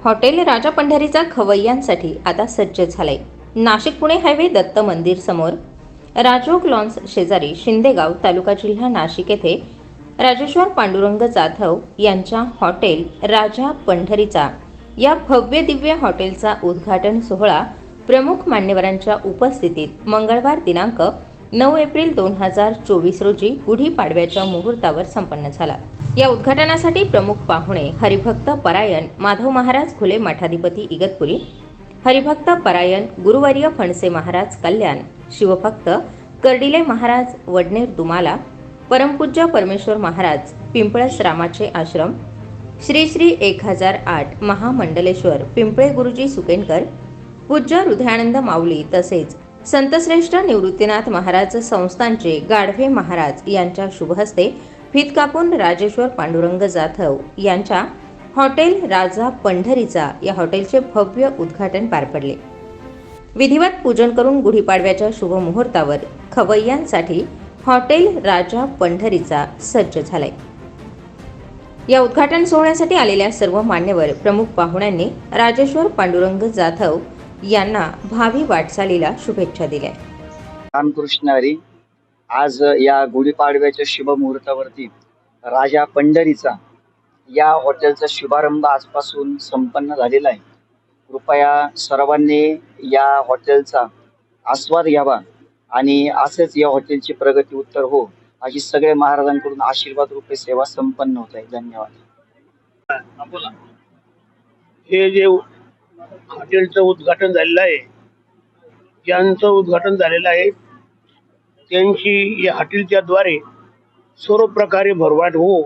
Hotel Raja पंढरीचा खवय्यांसाठी आता सज्ज झालंय. नाशिक पुणे हायवे दत्त मंदिर समोर राजोग लॉन्स शेजारी शिंदेगाव तालुका जिल्हा नाशिक येथे राजेश्वर पांडुरंग जाधव यांच्या हॉटेल राजा पंढरीचा या भव्य दिव्य हॉटेलचा उद्घाटन सोहळा प्रमुख मान्यवरांच्या उपस्थितीत मंगळवार दिनांक 9 एप्रिल 2024 रोजी गुढीपाडव्याच्या मुहूर्तावर संपन्न झाला. या उद्घाटनासाठी प्रमुख पाहुणे हरिभक्त परायण माधव महाराज घुले मठाधिपती इगतपुरी, हरिभक्त परायण गुरुवर्य फणसे महाराज कल्याण, शिवभक्त कर्डिले महाराज वडनेर दुमाला, परमपूज्य परमेश्वर महाराज पिंपळस रामाचे आश्रम, श्री श्री 1008 महामंडलेश्वर पिंपळे गुरुजी सुकेनकर, पूज्य हृदयानंद माऊली तसेच संतश्रेष्ठ निवृत्तीनाथ महाराज संस्थानचे गाढवे महाराज यांच्या शुभहस्ते फीत कापून राजेश्वर पांडुरंग जाधव यांच्या हॉटेल राजा पंढरीचा या हॉटेलचे भव्य उद्घाटन पार पडले. विधिवत पूजन करून गुढीपाडव्याच्या शुभ मुहूर्तावर खवय्यांसाठी हॉटेल राजा पंढरीचा सज्ज झालाय. या उद्घाटन सोहळ्यासाठी आलेल्या सर्व मान्यवर प्रमुख पाहुण्यांनी राजेश्वर पांडुरंग जाधव यांना भावी वाटचालीला शुभेच्छा दिल्या. रामकृष्ण हरी. आज या गुढीपाडव्याच्या शुभ मुहूर्तावरती राजा पंढरीचा या हॉटेलचा शुभारंभ आजपासून संपन्न झालेला आहे. कृपया सर्वांनी या हॉटेलचा आस्वाद घ्यावा आणि असेच या हॉटेलची प्रगती उत्तर हो अशी सगळे महाराजांकडून आशीर्वाद रूपे सेवा संपन्न होत आहे. धन्यवाद. हे जे हॉटेलचं उद्घाटन झालेलं आहे, ज्यांचं उद्घाटन झालेलं आहे त्यांची या हॉटेलच्या द्वारे सर्व प्रकारे भरभराट हो,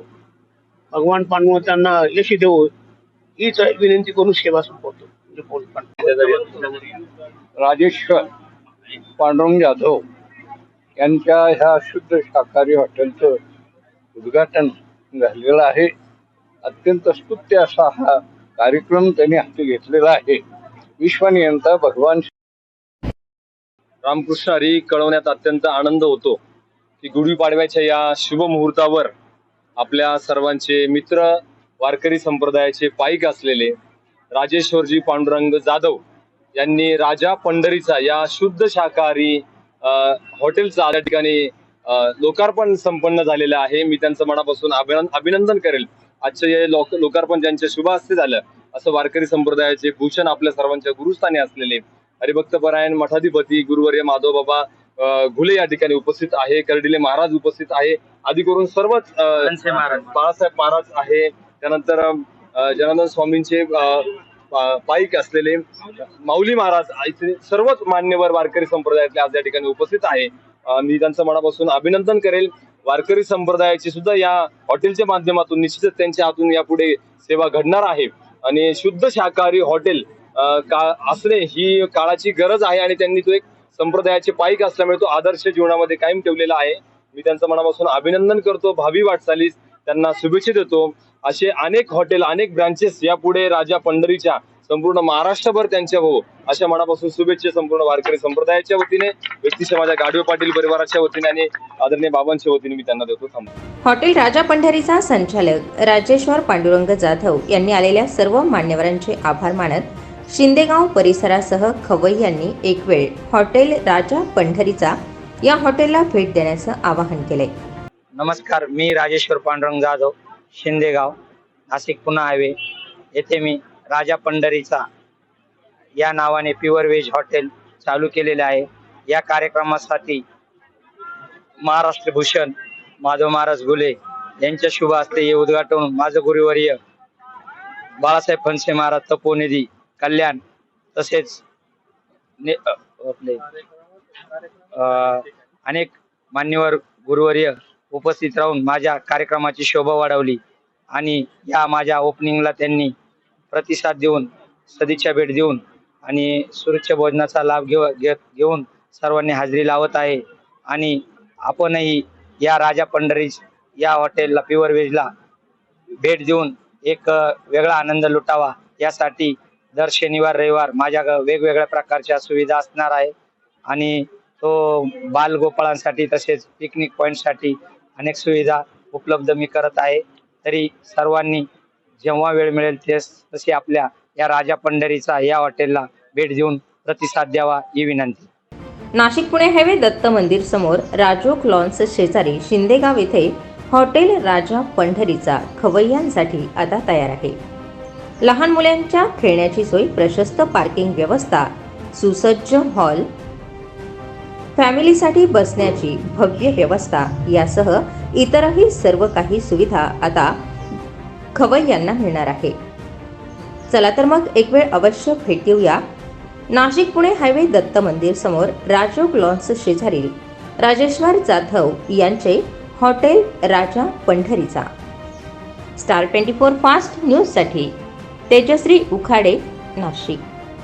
भगवान पांडुरंग त्यांना यश देवो हीच विनंती करून सेवा संपवतो. राजेश्वर पांडुरंग जाधव यांच्या ह्या शुद्ध शाकाहारी हॉटेलचं उद्घाटन झालेलं आहे. अत्यंत स्तुत्य असा हा कार्यक्रम त्यांनी हाती घेतलेला आहे. विश्वनियंता भगवान रामकृष्ण हरी कळवण्यात अत्यंत आनंद होतो की गुढीपाडव्याच्या या शुभ मुहूर्तावर आपल्या सर्वांचे मित्र वारकरी संप्रदायाचे पाईक असलेले राजेश्वरजी पांडुरंग जाधव यांनी राजा पंढरीचा या शुद्ध शाकाहारी हॉटेलचा या ठिकाणी लोकार्पण संपन्न झालेलं आहे. मी त्यांचं मनापासून अभिनंदन करेल. आजचे हे लोकार्पण ज्यांच्या शुभ हस्ते झालं असं वारकरी संप्रदायाचे भूषण आपल्या सर्वांच्या गुरुस्थानी असलेले हरिभक्त परायण मठाधिपती गुरुवर्य माधव बाबा घुले या ठिकाणी उपस्थित आहे. कर्डिले महाराज उपस्थित आहे. आदी करून सर्वच बाळासाहेब महाराज आहे. त्यानंतर जनार्दन स्वामींचे पाईक असलेले माऊली महाराज, सर्वच मान्यवर वारकरी संप्रदायातले आज या ठिकाणी उपस्थित आहे. मी त्यांचं मनापासून अभिनंदन करेल. वारकरी संप्रदायाची सुद्धा या हॉटेलच्या माध्यमातून निश्चितच त्यांच्या हातून यापुढे सेवा घडणार आहे आणि शुद्ध शाकाहारी हॉटेल असणे ही काळाची गरज आहे आणि त्यांनी तो एक संप्रदायाचे पाईक असल्यामुळे तो आदर्श जीवनामध्ये कायम ठेवलेला आहे. मी त्यांचं मनापासून अभिनंदन करतो. भावी वाटचालीस त्यांना शुभेच्छा देतो. असे अनेक हॉटेल, अनेक ब्रांचेस यापुढे राजा पंढरीच्या संपूर्ण महाराष्ट्रभर त्यांच्या हो अशा मनापासून शुभेच्छा संपूर्ण वारकरी संप्रदायाच्या वतीने, व्यक्तिशः माझ्या गाडवे पाटील परिवाराच्या वतीने आणि आदरणीय बाबांच्या वतीने मी त्यांना देतो. हॉटेल राजा पंढरीचा संचालक राजेश्वर पांडुरंग जाधव यांनी आलेल्या सर्व मान्यवरांचे आभार मानत शिंदेगाव परिसरासह खवय्यांनी एक वेळ हॉटेल राजा पंढरीचा या हॉटेलला भेट देण्याचं आवाहन केलंय. नमस्कार, मी राजेश्वर पांडुरंग जाधव, शिंदेगाव, नाशिक पुणे हायवे येथे मी राजा पंढरीचा या नावाने प्युअर व्हेज हॉटेल चालू केलेले आहे. या कार्यक्रमासाठी महाराष्ट्र भूषण माधव महाराज घुले यांच्या शुभ हस्ते हे उद्घाटन माझं गुरुवर्य बाळासाहेब फणसे महाराज तपोनिधी कल्याण तसेच आपले अनेक मान्यवर गुरुवर्य उपस्थित राहून माझ्या कार्यक्रमाची शोभा वाढवली आणि या माझ्या ओपनिंगला त्यांनी प्रतिसाद देऊन, सदिच्छा भेट देऊन आणि सुरुच्य भोजनाचा लाभ घेऊन सर्वांनी हाजरी लावत आहे. आणि आपणही या राजा पंढरी या हॉटेलला प्युअर व्हेजला भेट देऊन एक वेगळा आनंद लुटावा यासाठी दर शनिवार रविवार माझ्या वेगवेगळ्या प्रकारच्या सुविधा असणार आहे आणि तो बालगोपाळांसाठी तसेच पिकनिक पॉइंटसाठी अनेक सुविधा उपलब्ध मी करत आहे. तरी सर्वांनी जेव्हा वेळ मिळेल तशी आपल्या या राजा पंढरीचा या हॉटेलला भेट देऊन प्रतिसाद द्यावा ही विनंती. नाशिक पुणे हायवे दत्त मंदिर समोर राजोग लॉन्स शेजारी शिंदेगाव येथे हॉटेल राजा पंढरीचा खवय्यांसाठी आता तयार आहे. लहान मुलांच्या खेळण्याची सोय, प्रशस्त पार्किंग व्यवस्था, सुसज्ज हॉल, फॅमिलीसाठी बसण्याची भव्य व्यवस्था यासह इतरही सर्व काही सुविधा आता खवय्यांना मिळणार आहे. चला तर मग एक वेळ अवश्य भेट देऊया नाशिक पुणे हायवे दत्त मंदिर समोर राजोग लॉन्स शेजारील राजेश्वर जाधव यांचे hotel Raja Pandharicha. Star 24 fast न्यूजसाठी तेजश्री उखाडे, नाशिक.